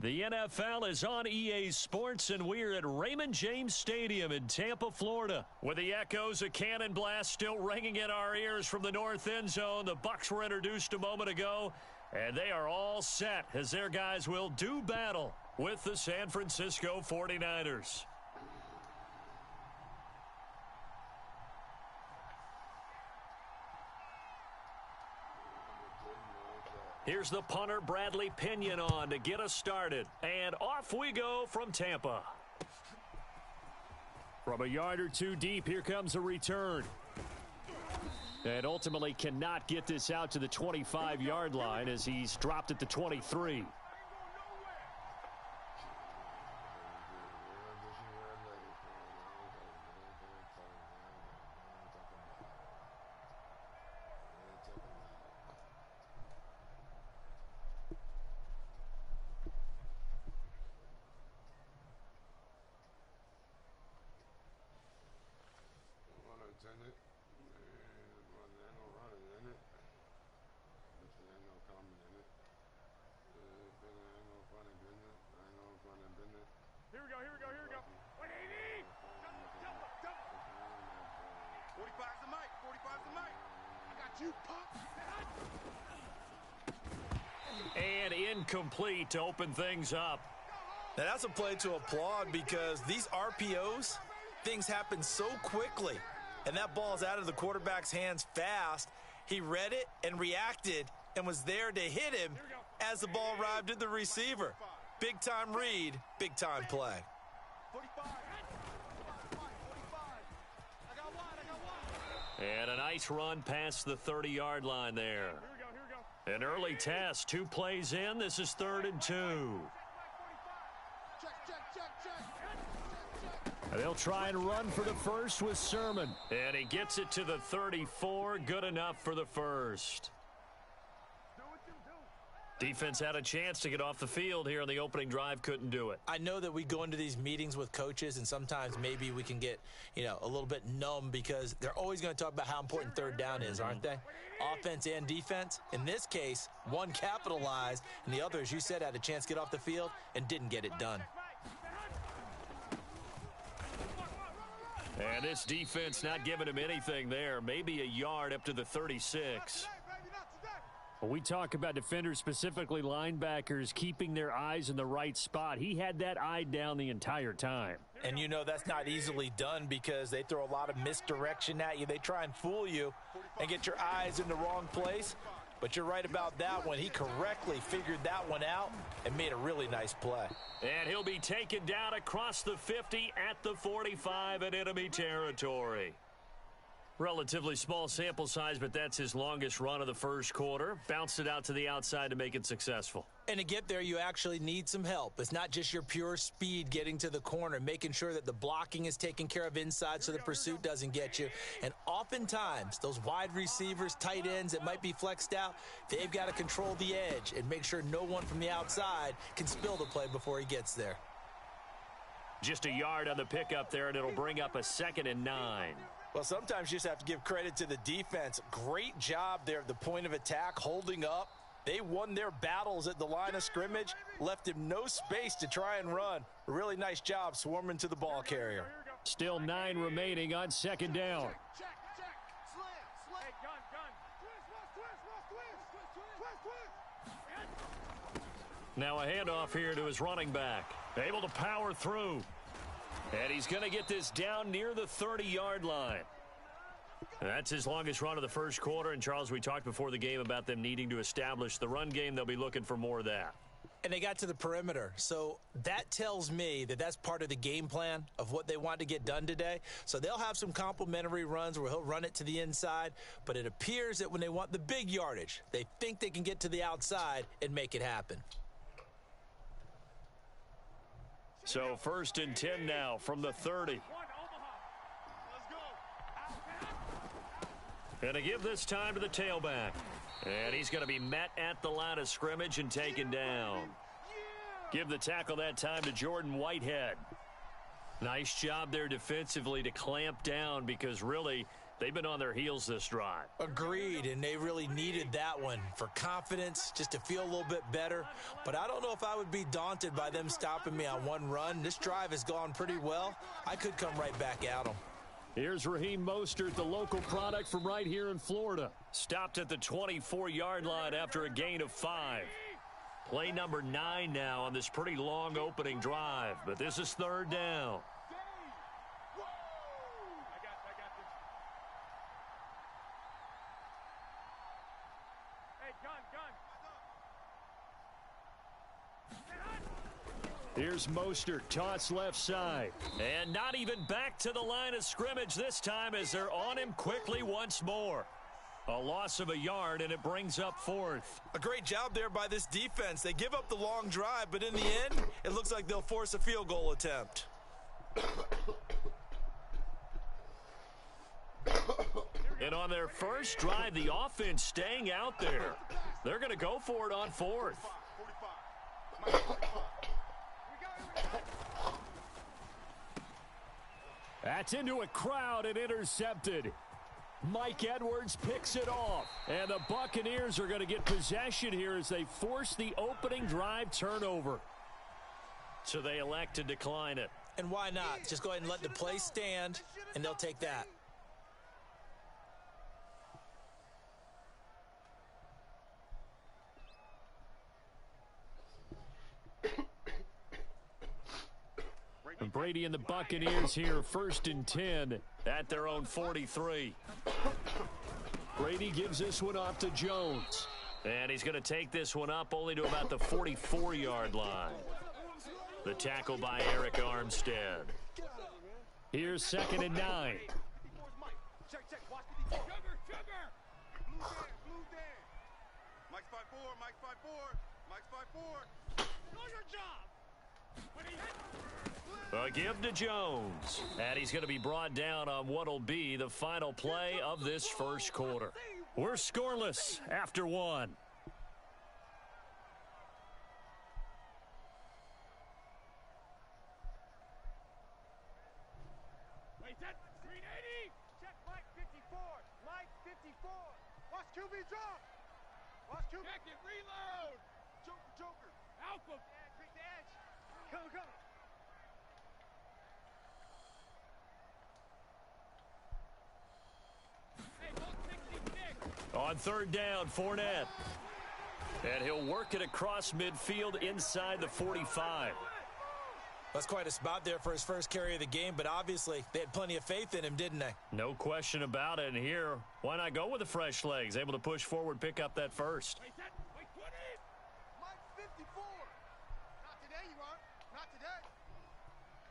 The NFL is on EA Sports, and we're at Raymond James Stadium in Tampa, Florida. With the echoes of cannon blast still ringing in our ears from the north end zone, the Bucs were introduced a moment ago, and they are all set as their guys will do battle with the San Francisco 49ers. Here's the punter, Bradley Pinion, on to get us started. And off we go from Tampa. From a yard or two deep, here comes a return. And ultimately cannot get this out to the 25-yard line as he's dropped at the 23. Here we go. 180! 45's the mic. I got you, Pop. And incomplete to open things up. Now that's a play to applaud because these RPOs, things happen so quickly. And that ball's out of the quarterback's hands fast. He read it and reacted and was there to hit him as the ball arrived at the receiver. Big time read, big time play. 45. I got one. And a nice run past the 30-yard line there. Here we go. An early test, 2 plays in. This is 3rd and 2. And they'll try and run for the first with Sermon. And he gets it to the 34. Good enough for the first. Defense had a chance to get off the field here on the opening drive, couldn't do it. I know that we go into these meetings with coaches, and sometimes maybe we can get, a little bit numb because they're always going to talk about how important third down is, aren't they? Offense and defense. In this case, one capitalized, and the other, as you said, had a chance to get off the field and didn't get it done. And this defense not giving him anything there. Maybe a yard up to the 36. When we talk about defenders, specifically linebackers, keeping their eyes in the right spot, he had that eye down the entire time. And that's not easily done because they throw a lot of misdirection at you. They try and fool you and get your eyes in the wrong place. But you're right about that one. He correctly figured that one out and made a really nice play. And he'll be taken down across the 50 at the 45 in enemy territory. Relatively small sample size, but that's his longest run of the first quarter. Bounced it out to the outside to make it successful. And to get there, you actually need some help. It's not just your pure speed getting to the corner, making sure that the blocking is taken care of inside so the pursuit doesn't get you. And oftentimes, those wide receivers, tight ends that might be flexed out, they've got to control the edge and make sure no one from the outside can spill the play before he gets there. Just a yard on the pickup there, and it'll bring up a 2nd and 9. Well, sometimes you just have to give credit to the defense. Great job there at the point of attack, holding up. They won their battles at the line of scrimmage, left him no space to try and run. A really nice job swarming to the ball carrier. Still 9 remaining on 2nd down. Check. Slam. Hey, gun. Twist. Now a handoff here to his running back. Able to power through. And he's going to get this down near the 30-yard line. That's his longest run of the first quarter. And, Charles, we talked before the game about them needing to establish the run game. They'll be looking for more of that. And they got to the perimeter. So that tells me that that's part of the game plan of what they want to get done today. So they'll have some complimentary runs where he'll run it to the inside. But it appears that when they want the big yardage, they think they can get to the outside and make it happen. So 1st and 10 now from the 30. And to give this time to the tailback. And he's going to be met at the line of scrimmage and taken down. Give the tackle that time to Jordan Whitehead. Nice job there defensively to clamp down because really They've been on their heels this drive. Agreed, and they really needed that one for confidence, just to feel a little bit better. But I don't know if I would be daunted by them stopping me on one run. This drive has gone pretty well. I could come right back at them. Here's Raheem Mostert, the local product from right here in Florida. Stopped at the 24-yard line after a gain of 5. Play number 9 now on this pretty long opening drive, but this is third down. Here's Mostert, toss left side. And not even back to the line of scrimmage this time as they're on him quickly once more. A loss of a yard, and it brings up fourth. A great job there by this defense. They give up the long drive, but in the end, it looks like they'll force a field goal attempt. And on their first drive, the offense staying out there. They're going to go for it on fourth. That's into a crowd and intercepted. Mike Edwards picks it off. And the Buccaneers are going to get possession here as they force the opening drive turnover. So they elect to decline it. And why not? Just go ahead and let the play stand, and they'll take that. Brady and the Buccaneers here, 1st and 10 at their own 43. Brady gives this one off to Jones. And he's going to take this one up only to about the 44-yard line. The tackle by Eric Armstead. Here's 2nd and 9. Mike's 5'4", Mike's 5'4", Mike's 5'4". Know your job. A give to Jones. And he's going to be brought down on what will be the final play of this first quarter. We're scoreless after one. Wait, that 380. Check Mike 54. Mike 54. Watch QB drop. Watch QB. Check it. Reload. Joker. Alpha. Yeah, creep the edge. Go. On 3rd down, Fournette. And he'll work it across midfield inside the 45. That's quite a spot there for his first carry of the game, but obviously they had plenty of faith in him, didn't they? No question about it. And here, why not go with the fresh legs? Able to push forward, pick up that first. Wait, 20. Mike 54. Not today, you are. Not today.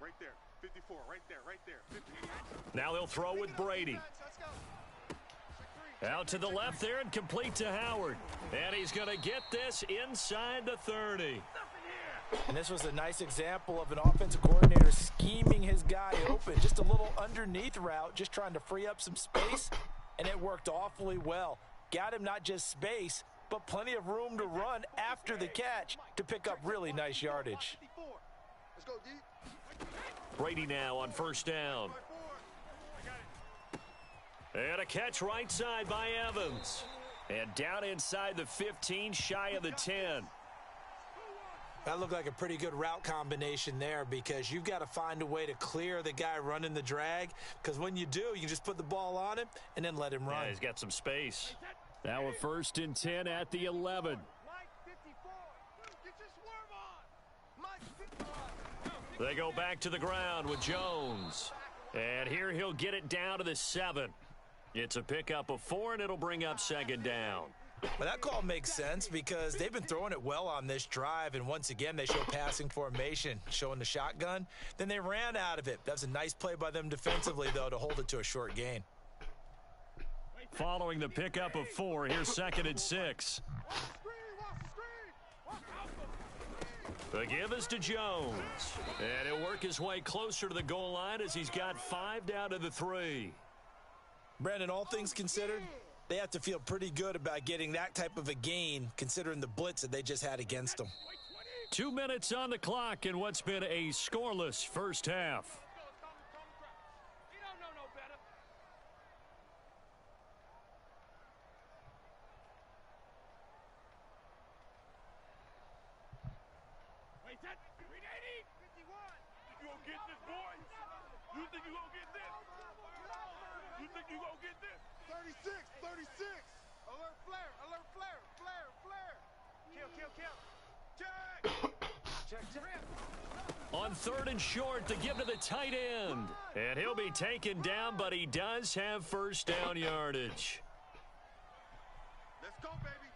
Right there. 54. Right there. 50. Now they'll throw with Brady. Let's go. Out to the left there and complete to Howard. And he's going to get this inside the 30. And this was a nice example of an offensive coordinator scheming his guy open. Just a little underneath route, just trying to free up some space, and it worked awfully well. Got him not just space, but plenty of room to run after the catch to pick up really nice yardage. Let's go deep. Brady now on 1st down. And a catch right side by Evans. And down inside the 15, shy of the 10. That looked like a pretty good route combination there because you've got to find a way to clear the guy running the drag, because when you do, you can just put the ball on him and then let him run. Yeah, he's got some space. Now a 1st and 10 at the 11. They go back to the ground with Jones. And here he'll get it down to the 7. It's a pickup of 4, and it'll bring up 2nd down. Well, that call makes sense because they've been throwing it well on this drive, and once again, they show passing formation, showing the shotgun. Then they ran out of it. That was a nice play by them defensively, though, to hold it to a short gain. Following the pickup of 4, here's 2nd and 6. The give is to Jones. And he'll work his way closer to the goal line as he's got 5 down to the 3. Brandon, all things considered, they have to feel pretty good about getting that type of a gain considering the blitz that they just had against them. 2 minutes on the clock in what's been a scoreless first half. You gonna get this, boy? You think you gonna get this? You think you gonna get this? 36, 36. Alert flare, alert flare, flare, flare. Kill. Check. On 3rd and short, the give to the tight end. And he'll be taken down, but he does have first down yardage. Let's go, baby.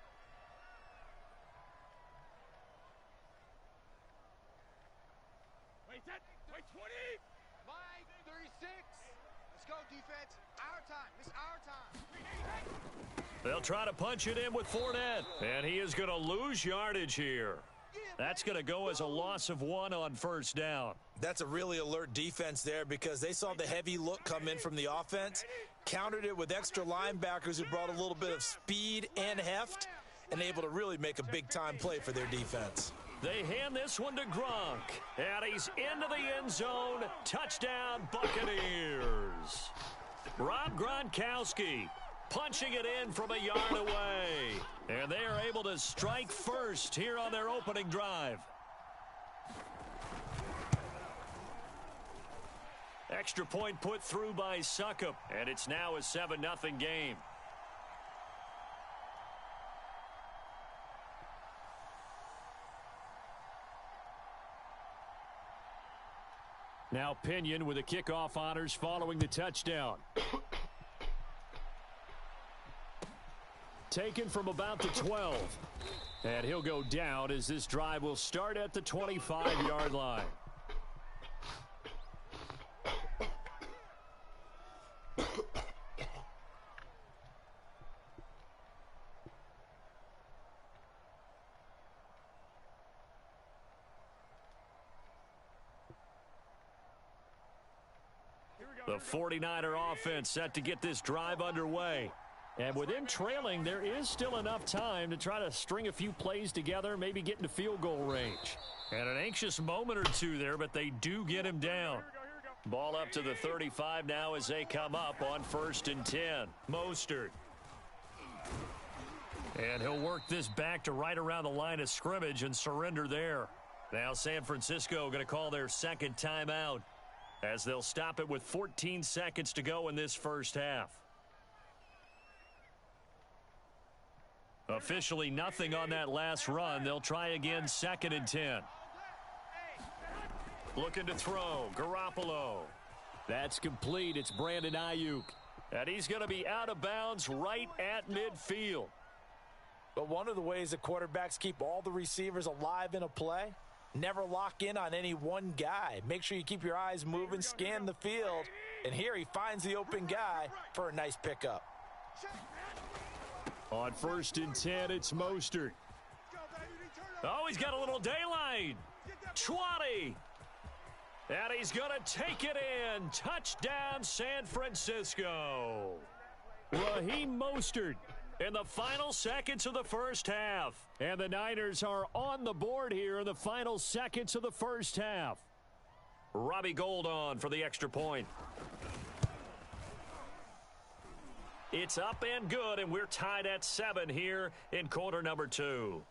Wait 20. Mike, 36. Let's go, defense. Our time. It's our time. They'll try to punch it in with Fournette. And he is going to lose yardage here. That's going to go as a loss of 1 on first down. That's a really alert defense there because they saw the heavy look come in from the offense, countered it with extra linebackers who brought a little bit of speed and heft, and able to really make a big-time play for their defense. They hand this one to Gronk, and he's into the end zone. Touchdown, Buccaneers. Rob Gronkowski punching it in from a yard away. And they are able to strike first here on their opening drive. Extra point put through by Succop, and it's now a 7-0 game. Now Pinion with the kickoff honors following the touchdown. Taken from about the 12. And he'll go down as this drive will start at the 25-yard line. The 49er offense set to get this drive underway. And with them trailing, there is still enough time to try to string a few plays together, maybe get into field goal range. And an anxious moment or two there, but they do get him down. Ball up to the 35 now as they come up on 1st and 10. Mostert. And he'll work this back to right around the line of scrimmage and surrender there. Now San Francisco going to call their second timeout as they'll stop it with 14 seconds to go in this first half. Officially nothing on that last run. They'll try again 2nd and 10. Looking to throw. Garoppolo. That's complete. It's Brandon Ayuk. And he's going to be out of bounds right at midfield. But one of the ways that quarterbacks keep all the receivers alive in a play, never lock in on any one guy. Make sure you keep your eyes moving, scan the field. And here he finds the open guy for a nice pickup. On 1st and 10, it's Mostert. Oh, he's got a little daylight. 20. And he's going to take it in. Touchdown, San Francisco. Raheem Mostert in the final seconds of the first half. And the Niners are on the board here in the final seconds of the first half. Robbie Gould on for the extra point. It's up and good, and we're tied at 7 here in quarter number 2.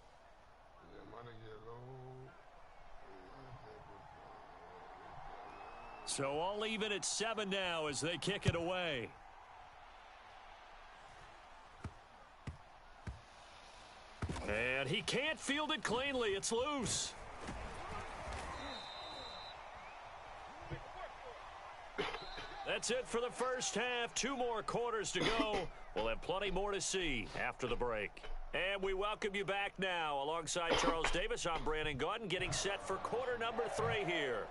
So all even at 7 now as they kick it away. And he can't field it cleanly. It's loose. That's it for the first half. 2 more quarters to go. We'll have plenty more to see after the break. And we welcome you back now. Alongside Charles Davis, I'm Brandon Gaudin, getting set for quarter number 3 here.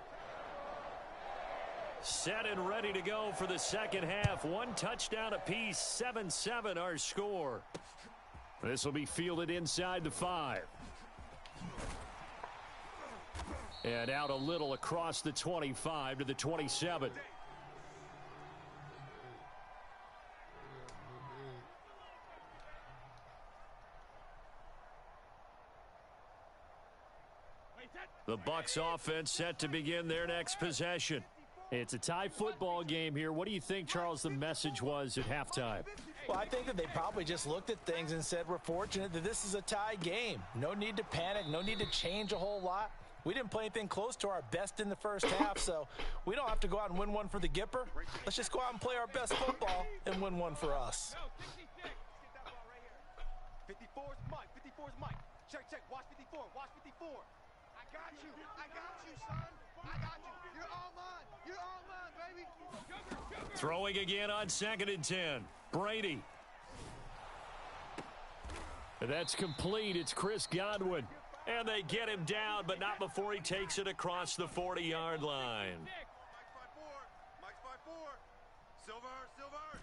Set and ready to go for the second half. 1 touchdown apiece, 7-7 our score. This will be fielded inside the 5. And out a little across the 25 to the 27. The Bucs offense set to begin their next possession. It's a tie football game here. What do you think, Charles, the message was at halftime? Well, I think that they probably just looked at things and said, we're fortunate that this is a tie game. No need to panic, no need to change a whole lot. We didn't play anything close to our best in the first half, so we don't have to go out and win one for the Gipper. Let's just go out and play our best football and win one for us. 54's Mike. 54's Mike. Check, check. Watch 54. Watch 54. I got you. I got you, son. I got you. You're all mine. You're all mine, baby. Throwing again on 2nd and 10. Brady. That's complete. It's Chris Godwin. And they get him down, but not before he takes it across the 40-yard line. Mike's 5-4. Mike's 5-4. Silver, Silver.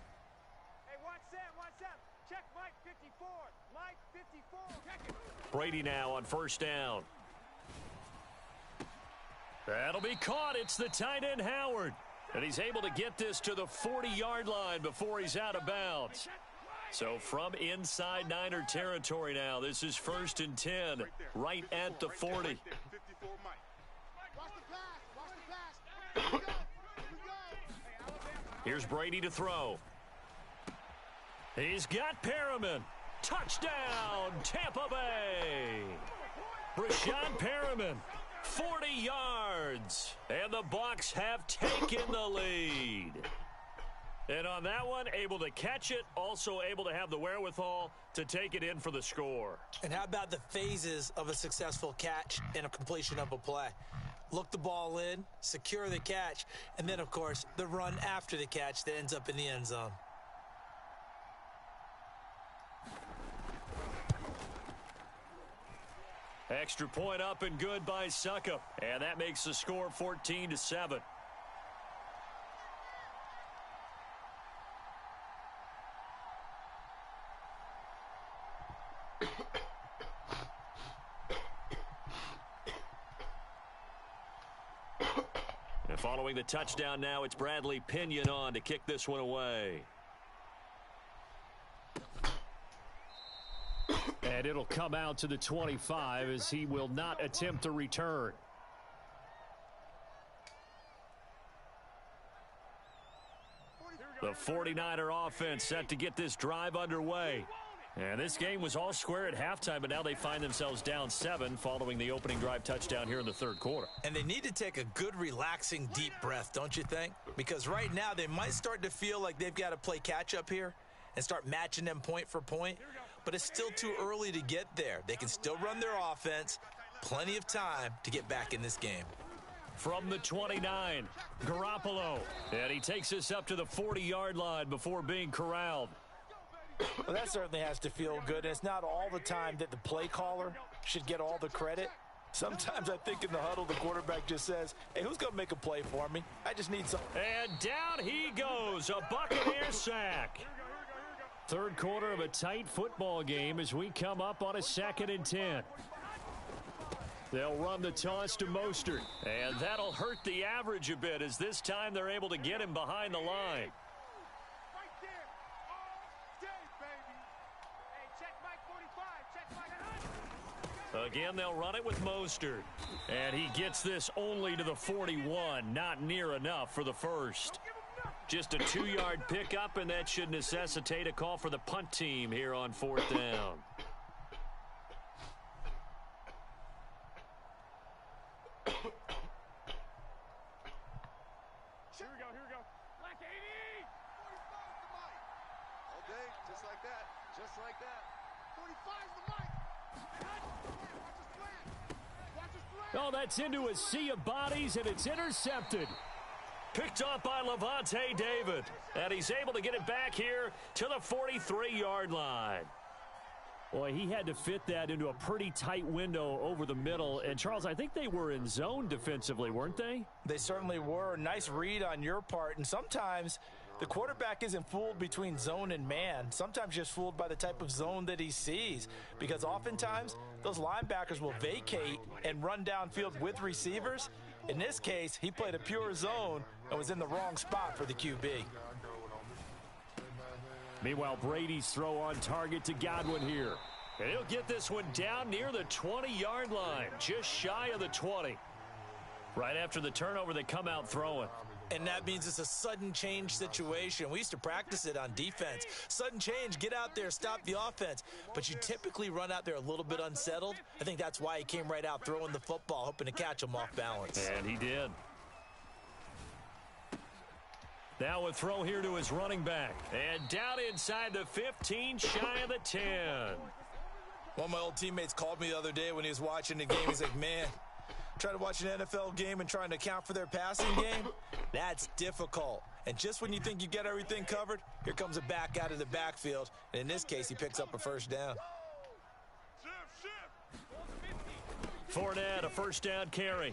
Hey, watch Sam, watch Sam. Check Mike 54. Mike 54. Check it. Brady now on 1st down. That'll be caught. It's the tight end, Howard. And he's able to get this to the 40-yard line before he's out of bounds. So from inside Niner territory now, this is 1st and 10, right at the 40. 54 Mike. Watch the pass. Watch the pass. Here we go. Here we go. Here's Brady to throw. He's got Perriman. Touchdown, Tampa Bay. Rashawn Perriman, 40 yards. And the Bucs have taken the lead. And on that one, able to catch it, also able to have the wherewithal to take it in for the score. And how about the phases of a successful catch and a completion of a play? Look the ball in, secure the catch, and then, of course, the run after the catch that ends up in the end zone. Extra point up and good by Suckup. And that makes the score 14-7. And following the touchdown now, it's Bradley Pinion on to kick this one away. And it'll come out to the 25 as he will not attempt a return. The 49er offense set to get this drive underway. And this game was all square at halftime, but now they find themselves down 7 following the opening drive touchdown here in the 3rd quarter. And they need to take a good, relaxing, deep breath, don't you think? Because right now they might start to feel like they've got to play catch-up here and start matching them point for point. But it's still too early to get there. They can still run their offense. Plenty of time to get back in this game. From the 29, Garoppolo. And he takes us up to the 40-yard line before being corralled. Well, that certainly has to feel good. And it's not all the time that the play caller should get all the credit. Sometimes I think in the huddle, the quarterback just says, hey, who's going to make a play for me? I just need some. And down he goes, a Buccaneer sack. 3rd quarter of a tight football game as we come up on a 2nd and 10. They'll run the toss to Mostert, and that'll hurt the average a bit as this time they're able to get him behind the line. Right there. All day, baby. Hey, check Mike 45. Check Mike. Again, they'll run it with Mostert. And he gets this only to the 41, not near enough for the first. Just a 2-yard pickup, and that should necessitate a call for the punt team here on 4th down. Here we go. Black 80. 45's the mic. All day, just like that. Just like that. 45's the mic. Watch his flag. Watch his flag. Oh, that's into a sea of bodies, and it's intercepted. Picked off by Levante David. And he's able to get it back here to the 43-yard line. Boy, he had to fit that into a pretty tight window over the middle. And, Charles, I think they were in zone defensively, weren't they? They certainly were. Nice read on your part. And sometimes the quarterback isn't fooled between zone and man. Sometimes just fooled by the type of zone that he sees. Because oftentimes those linebackers will vacate and run downfield with receivers. In this case, he played a pure zone and was in the wrong spot for the QB. Meanwhile, Brady's throw on target to Godwin here. And he'll get this one down near the 20-yard line, just shy of the 20. Right after the turnover, they come out throwing. And that means it's a sudden change situation. We used to practice it on defense. Sudden change, get out there, stop the offense. But you typically run out there a little bit unsettled. I think that's why he came right out throwing the football, hoping to catch him off balance. And he did. Now a throw here to his running back. And down inside the 15, shy of the 10. One of my old teammates called me the other day when he was watching the game. He's like, man, trying to watch an NFL game and trying to account for their passing game, that's difficult. And just when you think you get everything covered, here comes a back out of the backfield. And in this case, he picks up a first down. Fournette, a first down carry.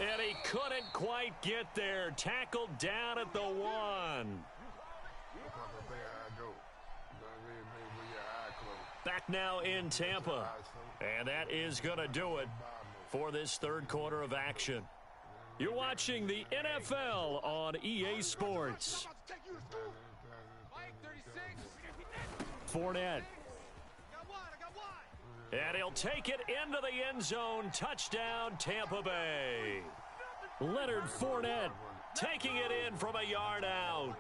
And he couldn't quite get there. Tackled down at the 1. Back now in Tampa. And that is going to do it for this third quarter of action. You're watching the NFL on EA Sports. Fournette. And he'll take it into the end zone. Touchdown, Tampa Bay. Leonard Fournette taking it in from a yard out.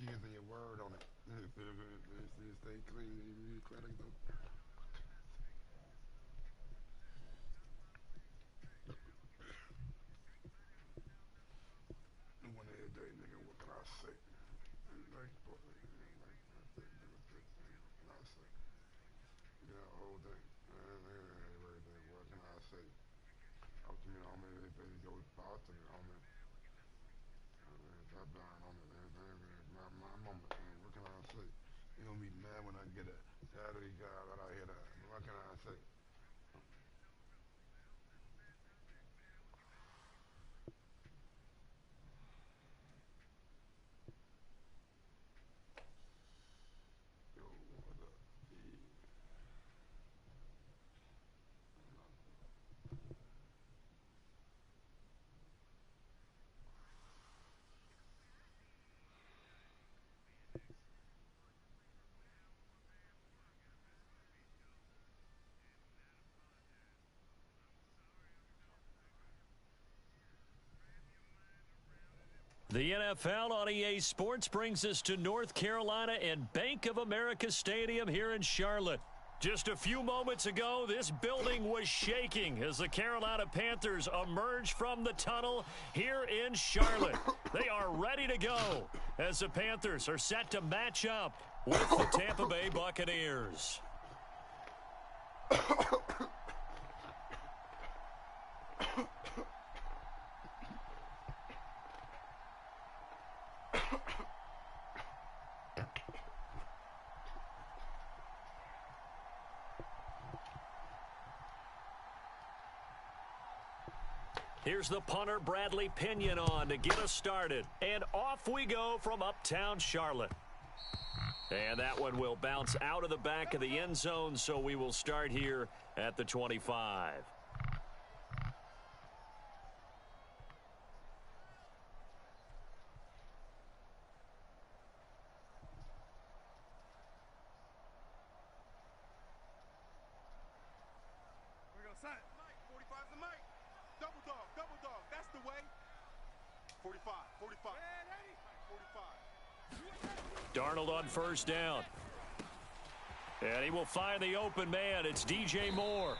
Kids and your word on it. Stay clean. One every day, nigga. What can I say? Yeah, whole thing. Everything. What can I say? Up to me, homie. If they go out to me, homie. Top down on it. My moment. What can I say? You gonna be mad when I get it. Saturday guy that I hear that. What can I say? Yo, what up? The NFL on EA Sports brings us to North Carolina and Bank of America Stadium here in Charlotte. Just a few moments ago, this building was shaking as the Carolina Panthers emerged from the tunnel here in Charlotte. They are ready to go as the Panthers are set to match up with the Tampa Bay Buccaneers. Here's the punter, Bradley Pinion, on to get us started. And off we go from uptown Charlotte. And that one will bounce out of the back of the end zone, so we will start here at the 25. We're going to sign. 45's the mic. Double dog. That's the way. 45. 45. 45. Darnold on first down. And he will find the open man. It's DJ Moore.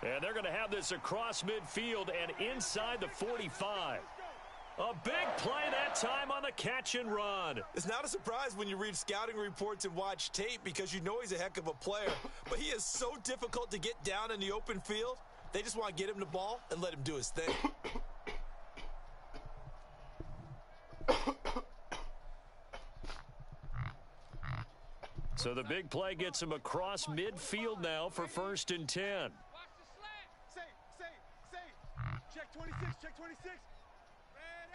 And they're going to have this across midfield and inside the 45. A big play that time on the catch and run. It's not a surprise when you read scouting reports and watch tape because you know he's a heck of a player. But he is so difficult to get down in the open field. They just want to get him the ball and let him do his thing. So the big play gets him across midfield now for 1st and 10. Watch the slant. Safe. Check 26. Check 26. Red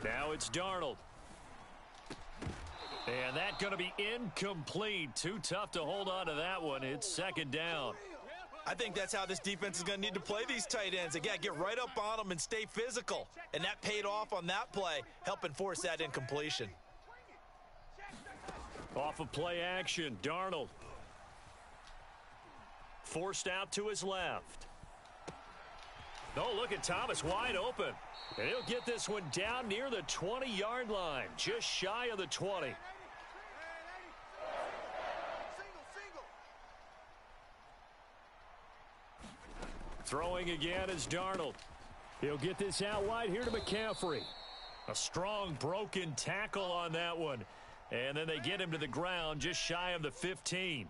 80. Now it's Darnold. And that's going to be incomplete. Too tough to hold on to that one. It's 2nd down. I think that's how this defense is going to need to play these tight ends. They got to get right up on them and stay physical. And that paid off on that play, helping force that incompletion. Off of play action, Darnold. Forced out to his left. Oh, look at Thomas wide open. And he'll get this one down near the 20-yard line, just shy of the 20. Throwing again is Darnold. He'll get this out wide here to McCaffrey. A strong broken tackle on that one. And then they get him to the ground just shy of the 15.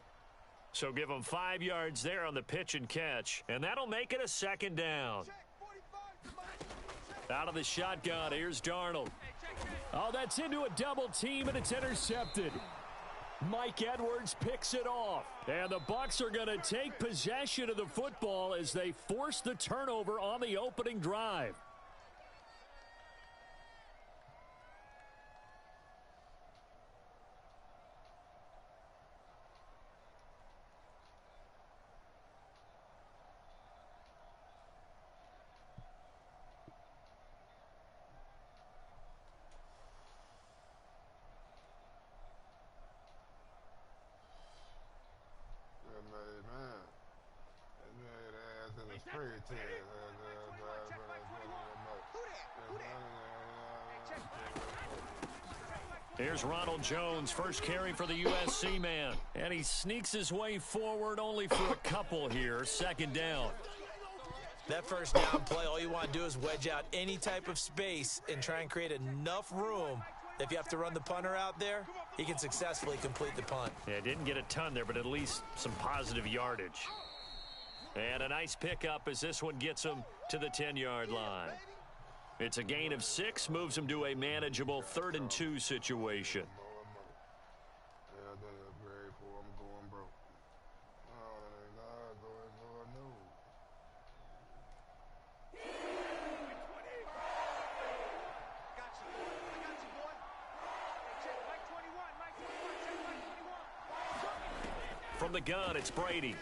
So give him 5 yards there on the pitch and catch. And that'll make it a second down. Out of the shotgun, here's Darnold. Oh, that's into a double team, and it's intercepted. Mike Edwards picks it off. And the Bucs are going to take possession of the football as they force the turnover on the opening drive. Here's Ronald Jones, first carry for the USC man. And he sneaks his way forward only for a couple here. Second down. That first down play, all you want to do is wedge out any type of space and try and create enough room that if you have to run the punter out there, he can successfully complete the punt. Yeah, didn't get a ton there, but at least some positive yardage. And a nice pickup as this one gets him to the 10-yard line. It's a gain of 6, moves him to a manageable 3rd and 2 situation. From the gun, it's Brady.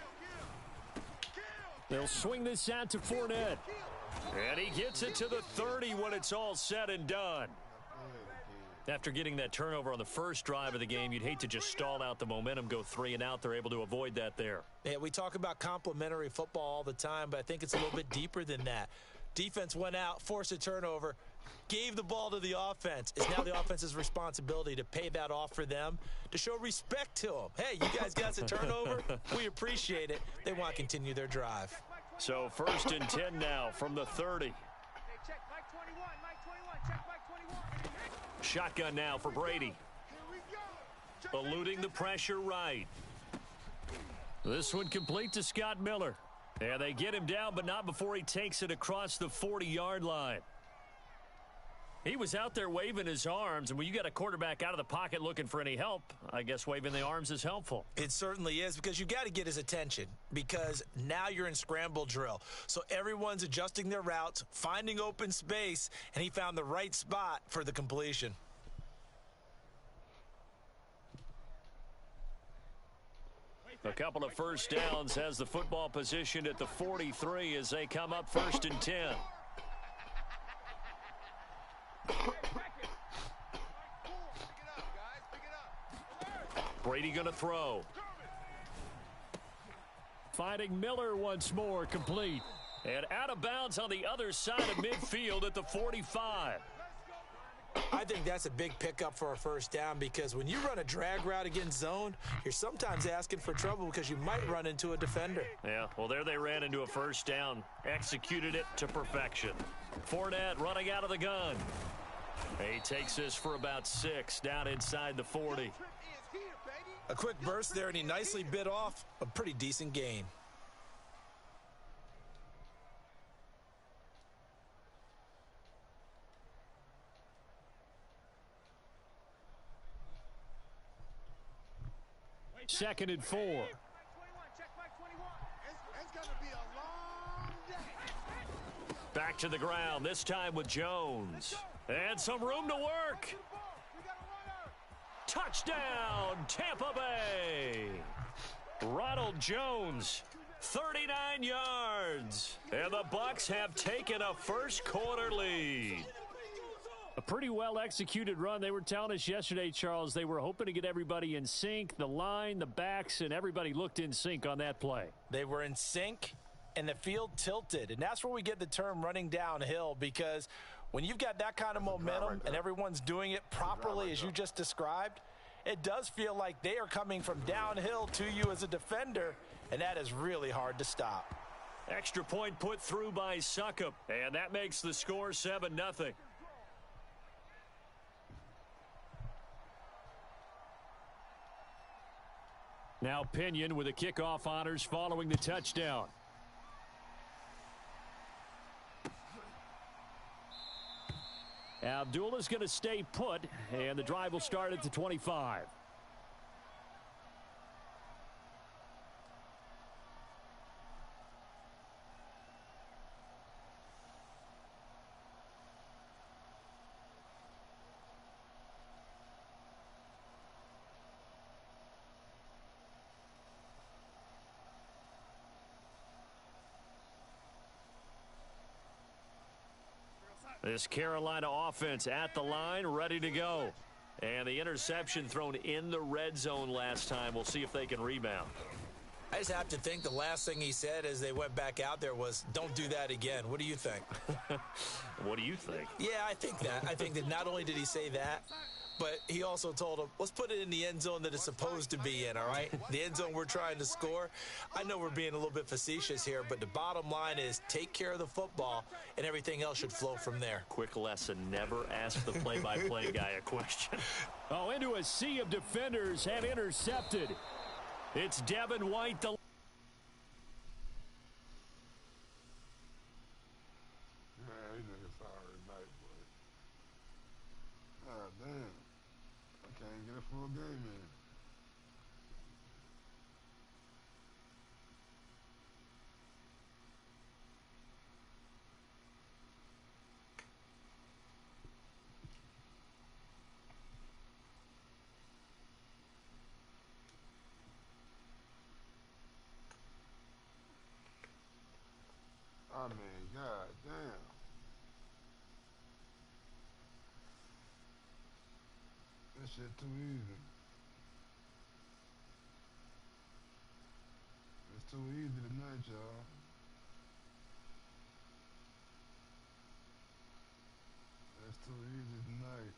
They'll swing this out to Fournette. And he gets it to the 30 when it's all said and done. After getting that turnover on the first drive of the game, you'd hate to just stall out the momentum, go 3 and out. They're able to avoid that there. Yeah, we talk about complementary football all the time, but I think it's a little bit deeper than that. Defense went out, forced a turnover, gave the ball to the offense. It's now the offense's responsibility to pay that off for them, to show respect to them. Hey, you guys got us a turnover. We appreciate it. They want to continue their drive. So 1st and 10 now from the 30. Shotgun now for Brady. Eluding the pressure right. This one complete to Scott Miller. And they get him down, but not before he takes it across the 40-yard line. He was out there waving his arms, and when you got a quarterback out of the pocket looking for any help, I guess waving the arms is helpful. It certainly is, because you got to get his attention, because now you're in scramble drill. So everyone's adjusting their routes, finding open space, and he found the right spot for the completion. A couple of first downs has the football positioned at the 43 as they come up 1st and 10. Brady going to throw. Finding Miller once more, complete. And out of bounds on the other side of midfield at the 45. I think that's a big pickup for a first down, because when you run a drag route against zone, you're sometimes asking for trouble because you might run into a defender. Yeah, well, there they ran into a first down. Executed it to perfection. Fournette running out of the gun. He takes this for about 6 down inside the 40. A quick burst there, and he nicely bit off a pretty decent gain. Second and 4. Back to the ground, this time with Jones. And some room to work. Touchdown, Tampa Bay. Ronald Jones 39 yards. And the Bucs have taken a first-quarter lead. A pretty well-executed run. They were telling us yesterday, Charles, they were hoping to get everybody in sync, the line, the backs, and everybody looked in sync on that play. They were in sync, and the field tilted. And that's where we get the term running downhill, because when you've got that kind of momentum and everyone's doing it properly as you just described, it does feel like they are coming from downhill to you as a defender, and that is really hard to stop. Extra point put through by Succop, and that makes the score 7-0. Now Pinion with the kickoff honors following the touchdown. Abdullah's going to stay put, and the drive will start at the 25. This Carolina offense at the line, ready to go. And the interception thrown in the red zone last time. We'll see if they can rebound. I just have to think the last thing he said as they went back out there was, don't do that again. What do you think? What do you think? Yeah, I think that. I think that not only did he say that, but he also told him, let's put it in the end zone that it's supposed to be in, all right? The end zone we're trying to score. I know we're being a little bit facetious here, but the bottom line is take care of the football, and everything else should flow from there. Quick lesson, never ask the play-by-play guy a question. Oh, into a sea of defenders have intercepted. It's Devin White. Yeah, these niggas sorry tonight, boy. God damn. I can't get a full game in. I mean, god damn. This shit too easy. It's too easy tonight, y'all. It's too easy tonight.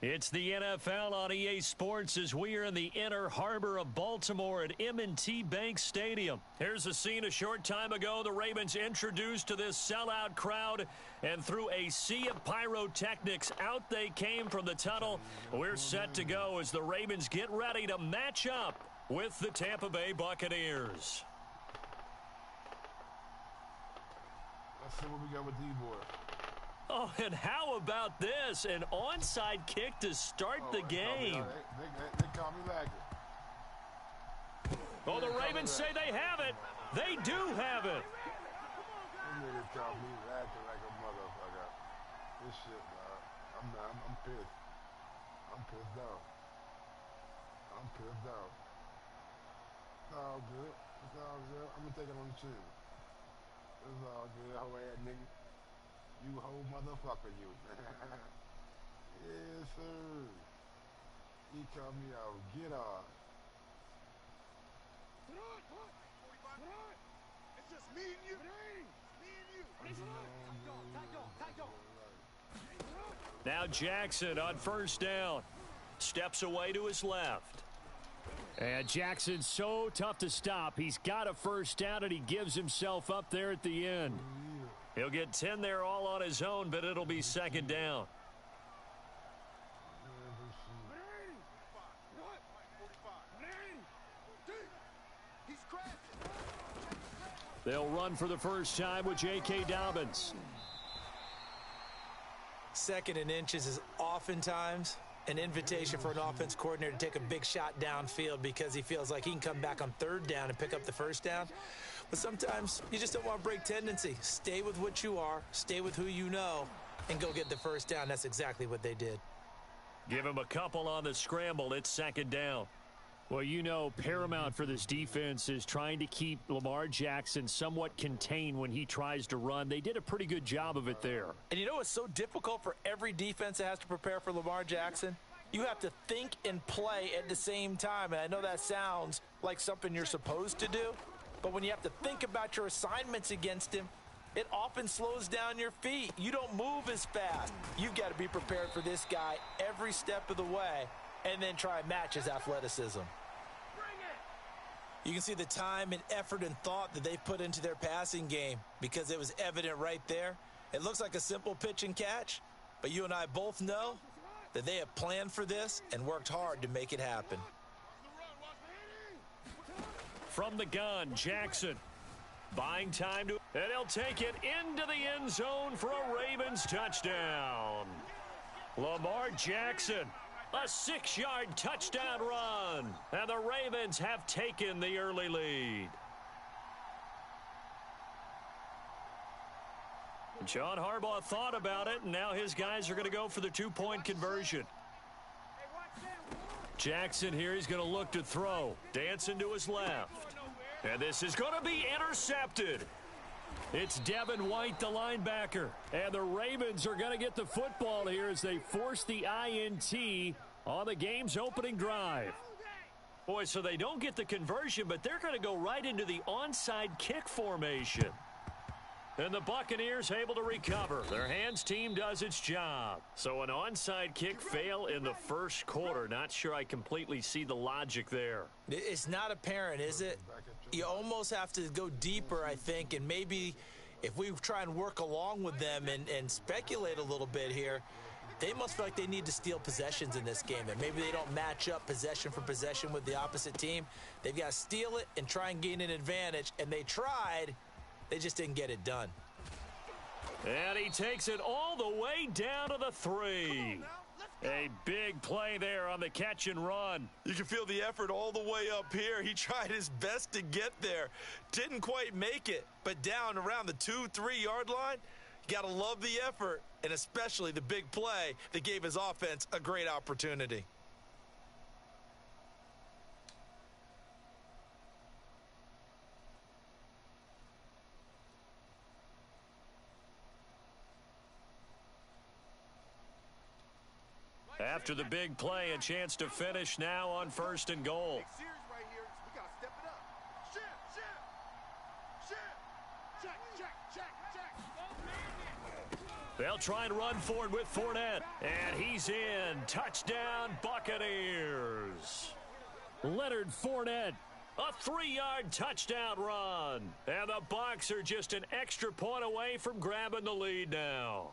It's the NFL on EA Sports as we are in the inner harbor of Baltimore at M&T Bank Stadium. Here's a scene a short time ago. The Ravens introduced to this sellout crowd, and through a sea of pyrotechnics, out they came from the tunnel. We're set to go as the Ravens get ready to match up with the Tampa Bay Buccaneers. Let's see what we got with D-Boy. Oh, and how about this? An onside kick to start the game. They call me lacking. Oh, the Ravens say they have it. They do have it. Them niggas call me lacking like a motherfucker. This shit, dog. I'm pissed. I'm pissed off. I'm pissed off. It's all good. It's all good. I'm gonna take it on the chin. It's all good. Hoe ass nigga. You whole motherfucker, you. Yes, sir. He called me out. Get off. It's just me and you. Me and you. Now Jackson on first down. Steps away to his left. And Jackson's so tough to stop. He's got a first down, and he gives himself up there at the end. He'll get 10 there all on his own, but it'll be second down. They'll run for the first time with J.K. Dobbins. Second and inches is oftentimes an invitation for an offense coordinator to take a big shot downfield because he feels like he can come back on third down and pick up the first down. But sometimes you just don't want to break tendency. Stay with what you are, stay with who you know, and go get the first down. That's exactly what they did. Give him a couple on the scramble. It's second down. Well, you know, paramount for this defense is trying to keep Lamar Jackson somewhat contained when he tries to run. They did a pretty good job of it there. And you know what's so difficult for every defense that has to prepare for Lamar Jackson? You have to think and play at the same time. And I know that sounds like something you're supposed to do, but when you have to think about your assignments against him, it often slows down your feet. You don't move as fast. You've got to be prepared for this guy every step of the way and then try and match his athleticism. You can see the time and effort and thought that they've put into their passing game because it was evident right there. It looks like a simple pitch and catch, but you and I both know that they have planned for this and worked hard to make it happen. From the gun, Jackson. Buying time to, and he'll take it into the end zone for a Ravens touchdown. Lamar Jackson, a 6-yard touchdown run, and the Ravens have taken the early lead. John Harbaugh thought about it, and now his guys are going to go for the 2-point conversion. Jackson here, he's going to look to throw. Dancing to his left. And this is going to be intercepted. It's Devin White, the linebacker. And the Ravens are going to get the football here as they force the INT on the game's opening drive. Boy, so they don't get the conversion, but they're going to go right into the onside kick formation. And the Buccaneers able to recover. Their hands team does its job. So an onside kick fail in the first quarter. Not sure I completely see the logic there. It's not apparent, is it? You almost have to go deeper, I think, and maybe if we try and work along with them and speculate a little bit here, they must feel like they need to steal possessions in this game, and maybe they don't match up possession for possession with the opposite team. They've got to steal it and try and gain an advantage, and they tried. They just didn't get it done. And he takes it all the way down to the 3. A big play there on the catch and run. You can feel the effort all the way up here. He tried his best to get there. Didn't quite make it, but down around the 2-3 yard line, you got to love the effort, and especially the big play that gave his offense a great opportunity. After the big play, a chance to finish now on 1st and goal. They'll try and run forward with Fournette. And he's in. Touchdown, Buccaneers. Leonard Fournette. A 3-yard touchdown run. And the Bucs are just an extra point away from grabbing the lead now.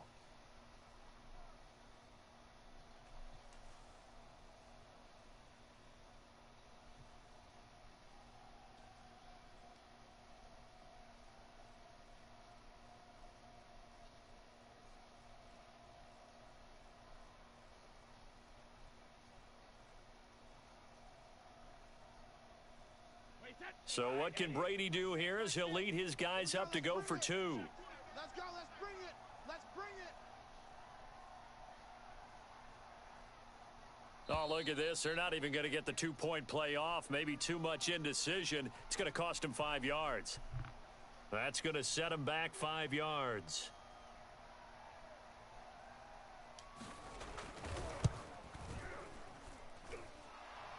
So what can Brady do here as he'll lead his guys up to go for 2. Let's go. Let's bring it. Let's bring it. Oh, look at this. They're not even going to get the 2-point play off. Maybe too much indecision. It's going to cost them 5 yards. That's going to set them back 5 yards.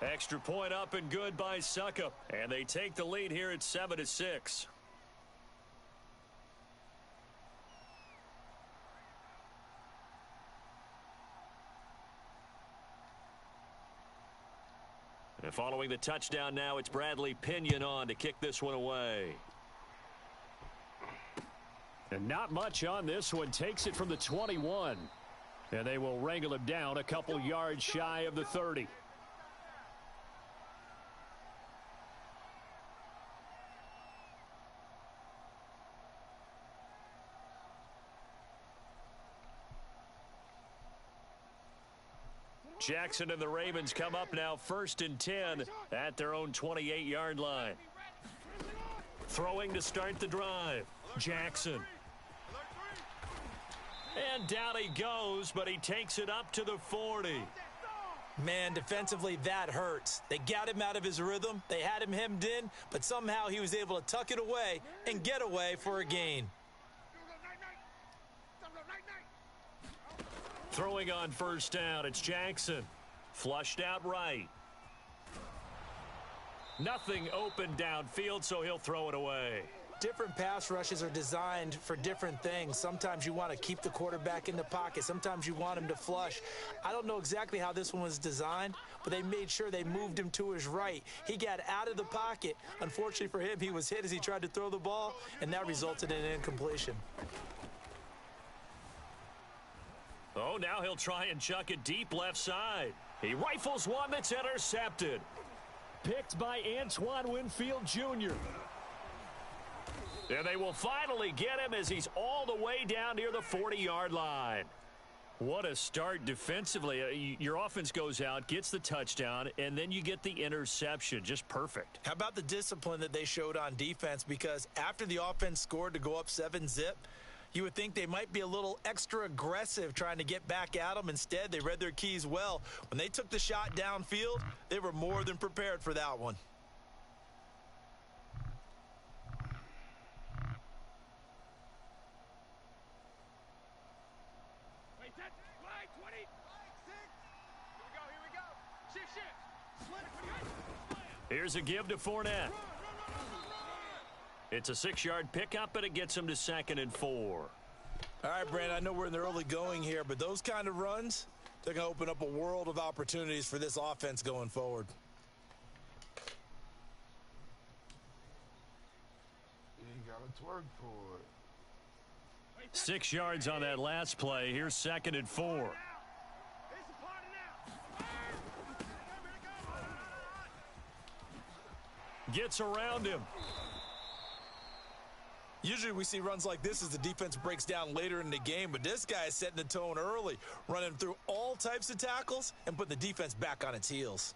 Extra point up and good by Suckup. And they take the lead here at 7-6. And following the touchdown now, it's Bradley Pinion on to kick this one away. And not much on this one. Takes it from the 21. And they will wrangle him down a couple yards shy of the 30. Jackson and the Ravens come up now 1st and 10 at their own 28-yard line. Throwing to start the drive. Jackson. And down he goes, but he takes it up to the 40. Man, defensively, that hurts. They got him out of his rhythm. They had him hemmed in, but somehow he was able to tuck it away and get away for a gain. Throwing on first down, it's Jackson. Flushed out right. Nothing open downfield, so he'll throw it away. Different pass rushes are designed for different things. Sometimes you want to keep the quarterback in the pocket. Sometimes you want him to flush. I don't know exactly how this one was designed, but they made sure they moved him to his right. He got out of the pocket. Unfortunately for him, he was hit as he tried to throw the ball, and that resulted in an incompletion. Oh, now he'll try and chuck it deep left side. He rifles one that's intercepted. Picked by Antoine Winfield Jr. And they will finally get him as he's all the way down near the 40-yard line. What a start defensively. Your offense goes out, gets the touchdown, and then you get the interception. Just perfect. How about the discipline that they showed on defense? Because after the offense scored to go up 7-0, you would think they might be a little extra aggressive trying to get back at them. Instead, they read their keys well. When they took the shot downfield, they were more than prepared for that one. Here's a give to Fournette. It's a 6-yard pickup, and it gets him to 2nd and 4. All right, Brandon, I know we're in the early going here, but those kind of runs, they're going to open up a world of opportunities for this offense going forward. You got to twerk for it. 6 yards on that last play. Here's 2nd and 4. Gets around him. Usually we see runs like this as the defense breaks down later in the game, but this guy is setting the tone early, running through all types of tackles and putting the defense back on its heels.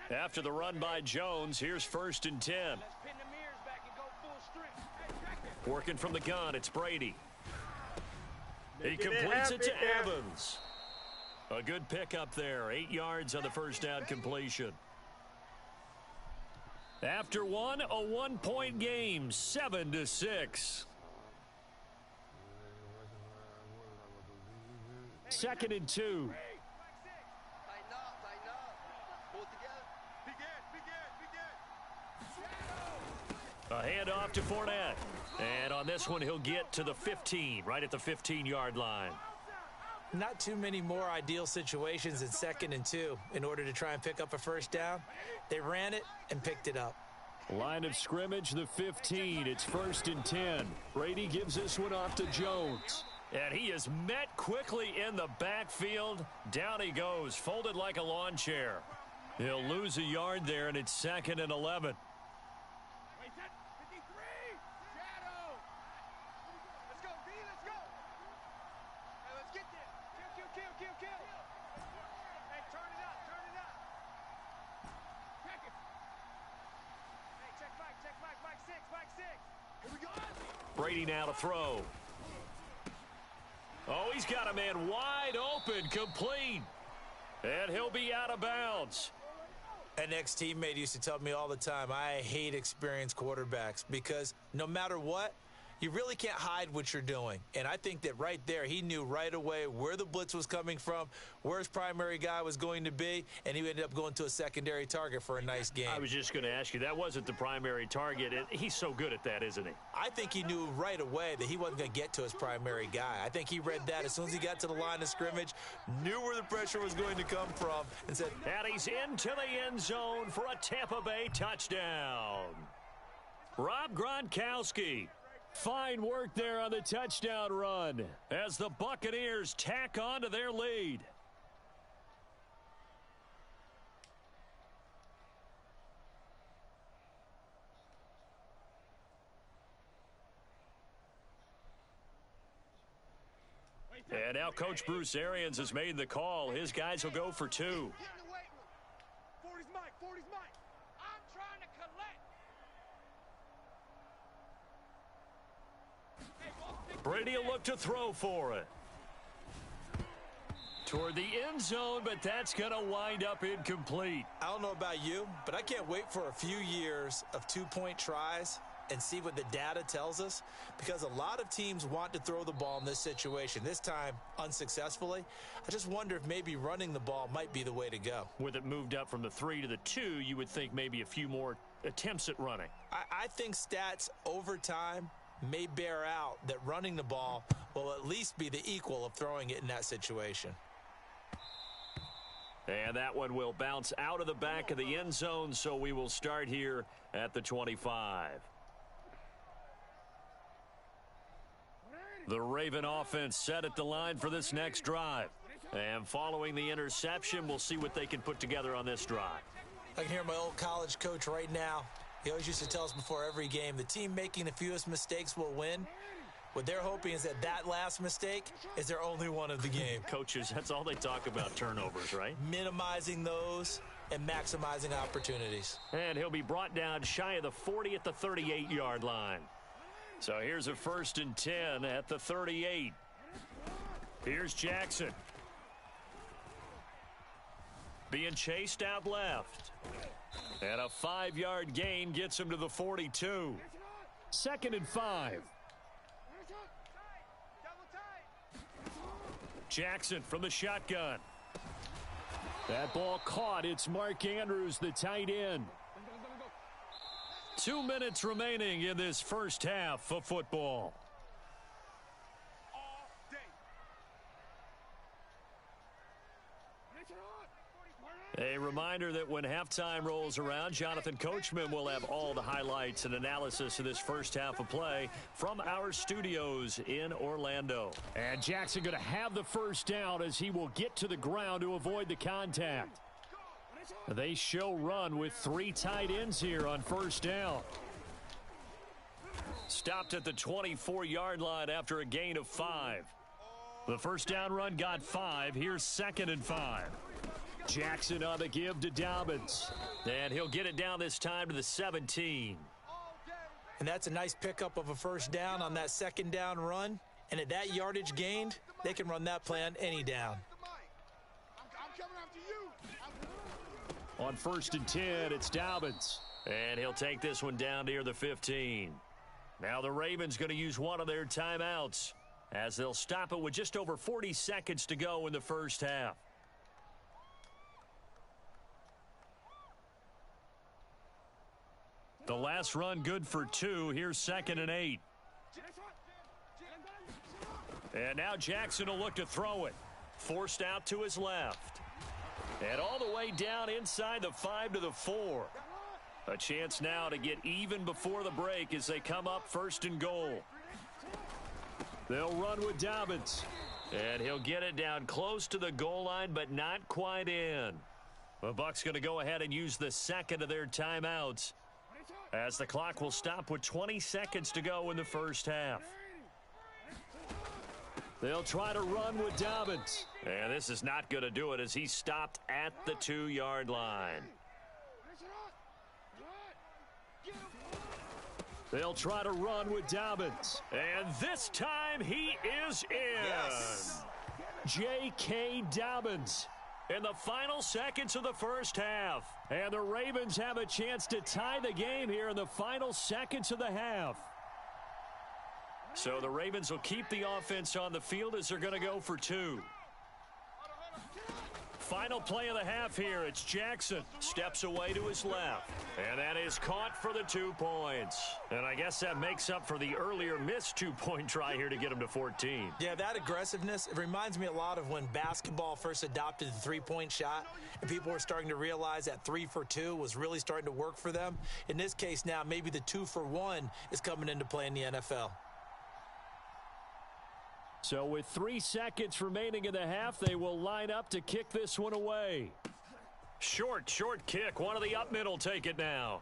After the run by Jones, here's 1st and 10. Working from the gun, it's Brady. He completes it to Evans. A good pickup there. 8 yards on the first down completion. After one, a 1-point game, 7-6. 2nd and 2. A handoff to Fournette. And on this one, he'll get to the 15, right at the 15-yard line. Not too many more ideal situations than 2nd and 2 in order to try and pick up a first down. They ran it and picked it up. Line of scrimmage, the 15. It's 1st and 10. Brady gives this one off to Jones. And he is met quickly in the backfield. Down he goes, folded like a lawn chair. He'll lose a yard there, and it's 2nd and 11. Brady now to throw. Oh, he's got a man wide open, complete. And he'll be out of bounds. An ex-teammate used to tell me all the time, I hate experienced quarterbacks because no matter what, you really can't hide what you're doing. And I think that right there, he knew right away where the blitz was coming from, where his primary guy was going to be, and he ended up going to a secondary target for a nice game. I was just going to ask you, that wasn't the primary target. He's so good at that, isn't he? I think he knew right away that he wasn't going to get to his primary guy. I think he read that as soon as he got to the line of scrimmage, knew where the pressure was going to come from, and said, and he's into the end zone for a Tampa Bay touchdown. Rob Gronkowski. Fine work there on the touchdown run as the Buccaneers tack on to their lead. And now Coach Bruce Arians has made the call. His guys will go for 2. 40's Mike, 40's Mike. I'm trying to collect. Brady will look to throw for it. Toward the end zone, but that's going to wind up incomplete. I don't know about you, but I can't wait for a few years of two-point tries and see what the data tells us, because a lot of teams want to throw the ball in this situation, this time unsuccessfully. I just wonder if maybe running the ball might be the way to go. With it moved up from the 3 to the 2, you would think maybe a few more attempts at running. I think stats over time may bear out that running the ball will at least be the equal of throwing it in that situation. And that one will bounce out of the back of the end zone, so we will start here at the 25. The Raven offense set at the line for this next drive. And following the interception, we'll see what they can put together on this drive. I can hear my old college coach right now. He always used to tell us before every game, the team making the fewest mistakes will win. What they're hoping is that last mistake is their only one of the game. Coaches, that's all they talk about, turnovers, right? Minimizing those and maximizing opportunities. And he'll be brought down shy of the 40 at the 38-yard line. So here's a 1st and 10 at the 38. Here's Jackson. Being chased out left. And a 5-yard gain gets him to the 42. 2nd and 5. Jackson from the shotgun. That ball caught. It's Mark Andrews, the tight end. 2 minutes remaining in this first half of football. A reminder that when halftime rolls around, Jonathan Coachman will have all the highlights and analysis of this first half of play from our studios in Orlando. And Jackson going to have the first down as he will get to the ground to avoid the contact. They show run with 3 tight ends here on first down. Stopped at the 24-yard line after a gain of 5. The first down run got 5. Here's 2nd and 5. Jackson on the give to Dobbins. And he'll get it down this time to the 17. And that's a nice pickup of a first down on that 2nd down run. And at that yardage gained, they can run that play on any down. On 1st and 10, it's Dobbins. And he'll take this one down near the 15. Now the Ravens going to use one of their timeouts as they'll stop it with just over 40 seconds to go in the first half. The last run good for 2. Here's 2nd and 8. And now Jackson will look to throw it. Forced out to his left. And all the way down inside the 5 to the 4. A chance now to get even before the break as they come up 1st and goal. They'll run with Dobbins. And he'll get it down close to the goal line, but not quite in. The Bucs going to go ahead and use the 2nd of their timeouts as the clock will stop with 20 seconds to go in the first half. They'll try to run with Dobbins. And this is not going to do it as he's stopped at the 2-yard line. They'll try to run with Dobbins. And this time he is in. Yes. J.K. Dobbins in the final seconds of the first half. And the Ravens have a chance to tie the game here in the final seconds of the half. So the Ravens will keep the offense on the field as they're going to go for 2. Final play of the half here. It's Jackson. Steps away to his left. And that is caught for the 2 points. And I guess that makes up for the earlier missed 2-point try here to get him to 14. Yeah, that aggressiveness, it reminds me a lot of when basketball first adopted the 3-point shot. And people were starting to realize that 3 for 2 was really starting to work for them. In this case now, maybe the 2 for 1 is coming into play in the NFL. So with 3 seconds remaining in the half, they will line up to kick this one away. Short kick. One of the up middle take it now.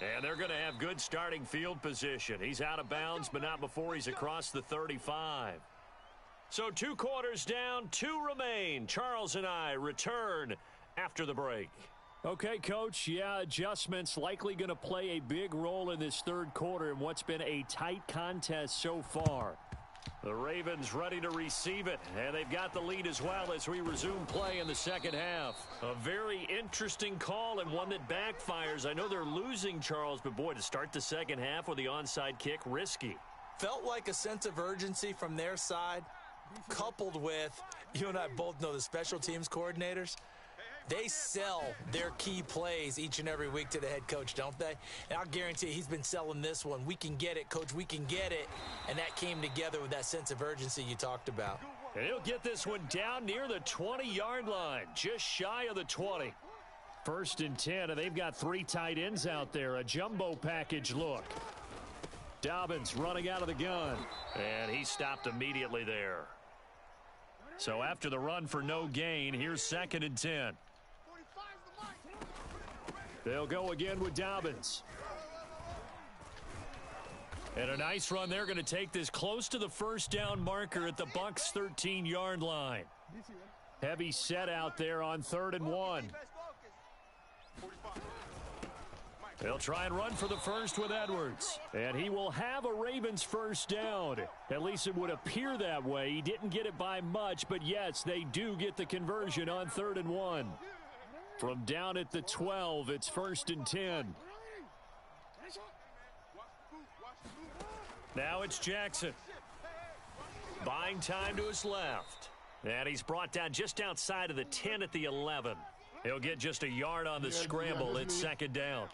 And they're going to have good starting field position. He's out of bounds, but not before he's across the 35. So 2 quarters down, 2 remain. Charles and I return after the break. Okay, Coach, yeah, adjustments likely going to play a big role in this third quarter in what's been a tight contest so far. The Ravens ready to receive it, and they've got the lead as well as we resume play in the second half. A very interesting call and one that backfires. I know they're losing, Charles, but boy, to start the second half with the onside kick, risky. Felt like a sense of urgency from their side, coupled with, you and I both know the special teams coordinators. They sell their key plays each and every week to the head coach, don't they? And I'll guarantee you he's been selling this one. We can get it, coach, we can get it. And that came together with that sense of urgency you talked about. And he'll get this one down near the 20-yard line, just shy of the 20. 1st and 10, and they've got 3 tight ends out there. A jumbo package look. Dobbins running out of the gun. And he stopped immediately there. So after the run for no gain, here's 2nd and 10. They'll go again with Dobbins. And a nice run. They're going to take this close to the first down marker at the Bucs' 13-yard line. Heavy set out there on 3rd and 1. They'll try and run for the first with Edwards. And he will have a Ravens first down. At least it would appear that way. He didn't get it by much, but yes, they do get the conversion on 3rd and 1. From down at the 12, it's 1st and 10. Now it's Jackson. Buying time to his left. And he's brought down just outside of the 10 at the 11. He'll get just a yard on the scramble. It's 2nd down.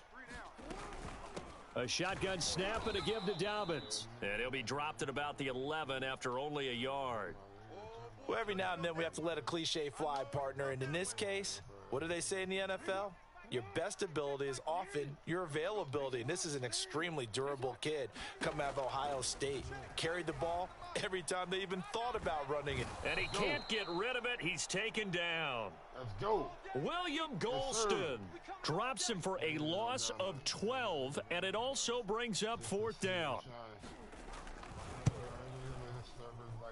A shotgun snap and a give to Dobbins. And he'll be dropped at about the 11 after only a yard. Well, every now and then we have to let a cliche fly, partner. And in this case, what do they say in the NFL? Your best ability is often your availability. And this is an extremely durable kid coming out of Ohio State. Carried the ball every time they even thought about running it. And he can't get rid of it. He's taken down. Let's go. William Golston drops him for a loss of 12, and it also brings up 4th down.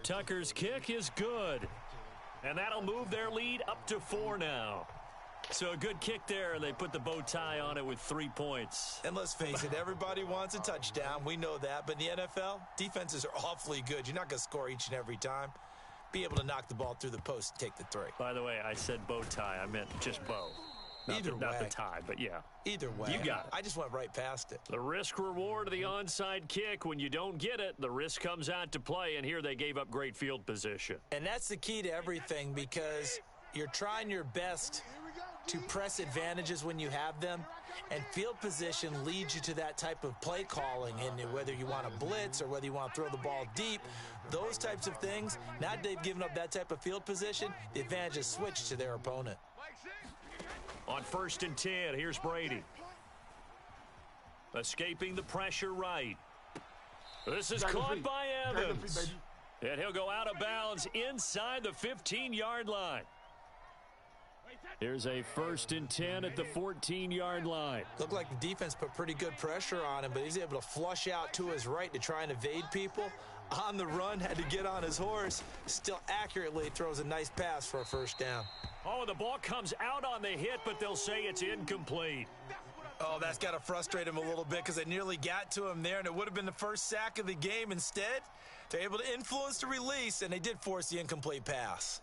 Tucker's kick is good, and that'll move their lead up to 4 now. So a good kick there, and they put the bow tie on it with 3 points. And let's face it, everybody wants a touchdown. We know that. But in the NFL, defenses are awfully good. You're not going to score each and every time. Be able to knock the ball through the post and take the 3. By the way, I said bow tie. I meant just bow. Not the tie, but yeah. Either way. You got it. I just went right past it. The risk reward of the onside kick. When you don't get it, the risk comes out to play, and here they gave up great field position. And that's the key to everything, because you're trying your best to press advantages when you have them, and field position leads you to that type of play calling. And whether you want to blitz or whether you want to throw the ball deep, those types of things, now that they've given up that type of field position, the advantage is switched to their opponent. On 1st and 10, here's Brady. Escaping the pressure right. This is caught by Evans. And he'll go out of bounds inside the 15-yard line. Here's a 1st and 10 at the 14-yard line. Looked like the defense put pretty good pressure on him, but he's able to flush out to his right to try and evade people. On the run, had to get on his horse. Still accurately throws a nice pass for a 1st down. Oh, the ball comes out on the hit, but they'll say it's incomplete. Oh, that's got to frustrate him a little bit, because they nearly got to him there, and it would have been the first sack of the game. Instead, they're able to influence the release, and they did force the incomplete pass.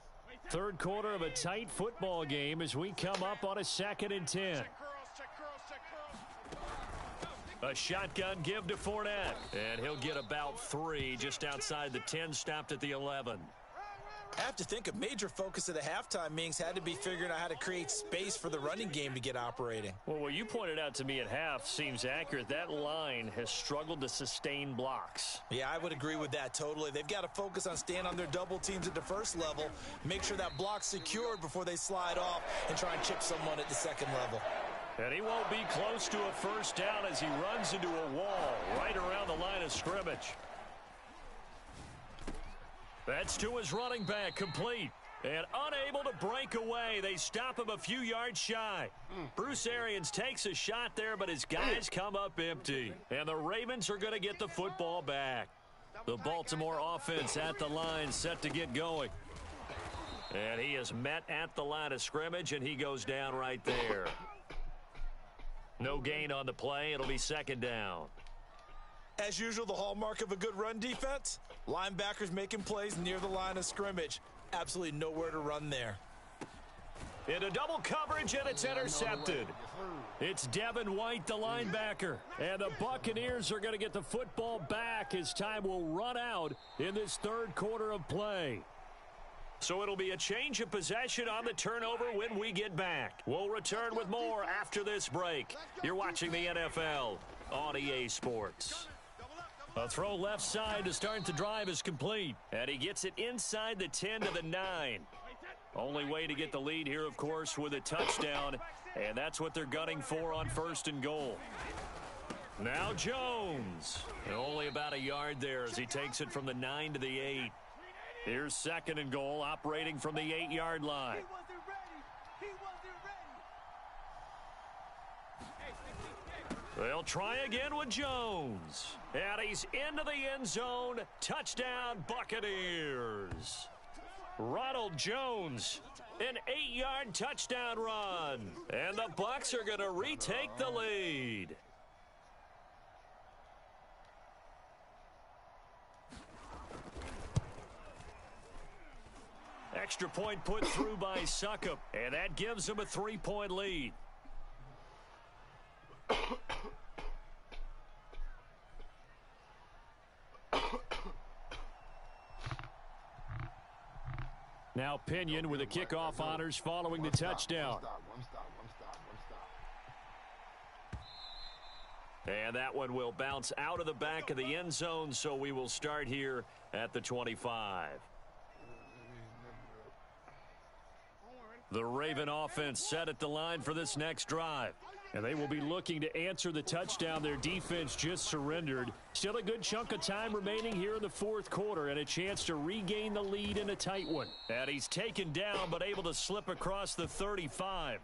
3rd quarter of a tight football game as we come up on a 2nd and 10. A shotgun give to Fournette, and he'll get about 3 just outside the 10, stopped at the 11. I have to think a major focus of the halftime meetings had to be figuring out how to create space for the running game to get operating. Well, what you pointed out to me at half seems accurate. That line has struggled to sustain blocks. Yeah, I would agree with that totally. They've got to focus on staying on their double teams at the first level, make sure that block's secured before they slide off and try and chip someone at the second level. And he won't be close to a 1st down as he runs into a wall right around the line of scrimmage. That's to his running back, complete. And unable to break away. They stop him a few yards shy. Bruce Arians takes a shot there, but his guys come up empty. And the Ravens are going to get the football back. The Baltimore offense at the line, set to get going. And he is met at the line of scrimmage, and he goes down right there. No gain on the play. It'll be 2nd down. As usual, the hallmark of a good run defense, linebackers making plays near the line of scrimmage. Absolutely nowhere to run there. Into double coverage, and it's intercepted. It's Devin White, the linebacker. And the Buccaneers are going to get the football back as time will run out in this third quarter of play. So it'll be a change of possession on the turnover when we get back. We'll return with more after this break. You're watching the NFL on EA Sports. A throw left side to start the drive is complete. And he gets it inside the 10 to the 9. Only way to get the lead here, of course, with a touchdown. And that's what they're gunning for on 1st and goal. Now Jones. Only about a yard there as he takes it from the 9 to the 8. Here's 2nd and goal, operating from the 8-yard line. They'll try again with Jones. And he's into the end zone. Touchdown, Buccaneers. Ronald Jones, an 8-yard touchdown run. And the Bucs are going to retake the lead. Extra point put through by Succop, and that gives them a 3-point lead. Now Pinion with the kickoff honors following the touchdown. One stop. And that one will bounce out of the back of the end zone, so we will start here at the 25. The Raven offense set at the line for this next drive. And they will be looking to answer the touchdown their defense just surrendered. Still a good chunk of time remaining here in the fourth quarter and a chance to regain the lead in a tight one. And he's taken down but able to slip across the 35.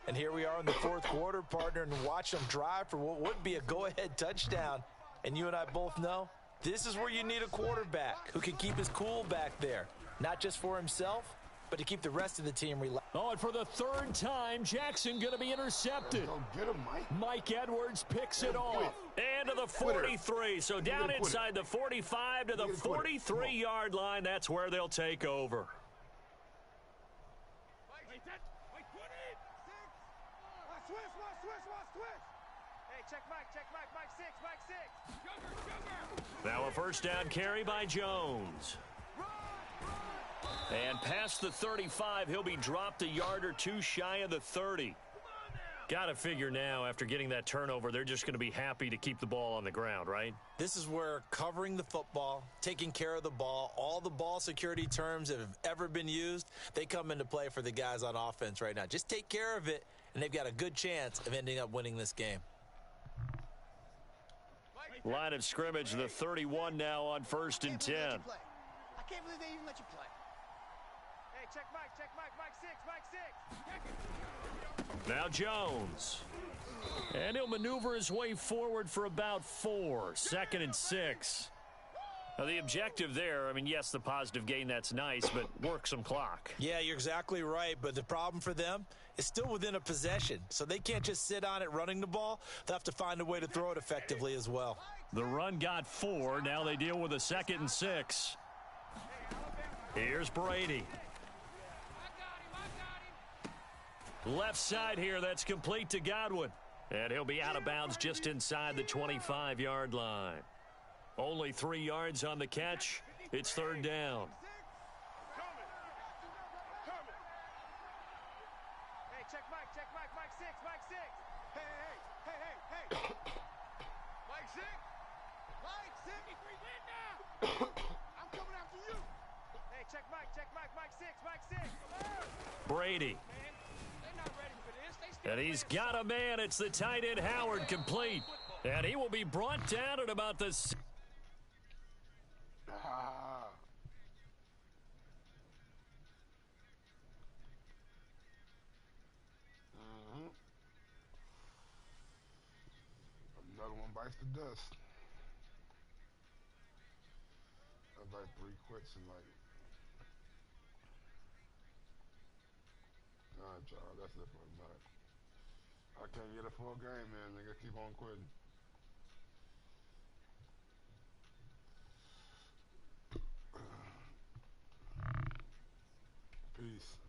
And here we are in the fourth quarter, partner, and watch them drive for what would be a go-ahead touchdown. And you and I both know this is where you need a quarterback who can keep his cool back there, not just for himself, but to keep the rest of the team relaxed. Oh, and for the 3rd time, Jackson going to be intercepted. Go get him, Mike. Mike Edwards picks it off. And to the 43. So down inside the 45 to the 43-yard line. That's where they'll take over. Hey, check Mike 6. Now a first down carry by Jones. And past the 35, he'll be dropped a yard or two shy of the 30. Got to figure now, after getting that turnover, they're just going to be happy to keep the ball on the ground, right? This is where covering the football, taking care of the ball, all the ball security terms that have ever been used, they come into play for the guys on offense right now. Just take care of it, and they've got a good chance of ending up winning this game. Line of scrimmage, the 31 now on 1st and 10. I can't believe they even let you play. Hey, check Mike 6. Now Jones. And he'll maneuver his way forward for about 4. 2nd and 6. Now the objective there, I mean, yes, the positive gain, that's nice, but work some clock. Yeah, you're exactly right, but the problem for them is still within a possession, so they can't just sit on it running the ball. They'll have to find a way to throw it effectively as well. The run got 4. Now they deal with a 2nd and 6. Here's Brady. Left side here, that's complete to Godwin. And he'll be out of bounds just inside the 25-yard line. Only 3 yards on the catch. It's 3rd down. Hey, check Mike 6. Hey. Mike 6. I'm coming after you. Hey, check Mike 6. Brady. And he's got a man. It's the tight end Howard, complete. And he will be brought down at about the... Another one bites the dust. That's like 3 quits and like... Alright, y'all, that's it for tonight. I can't get a full game, man. Nigga, keep on quitting. Peace.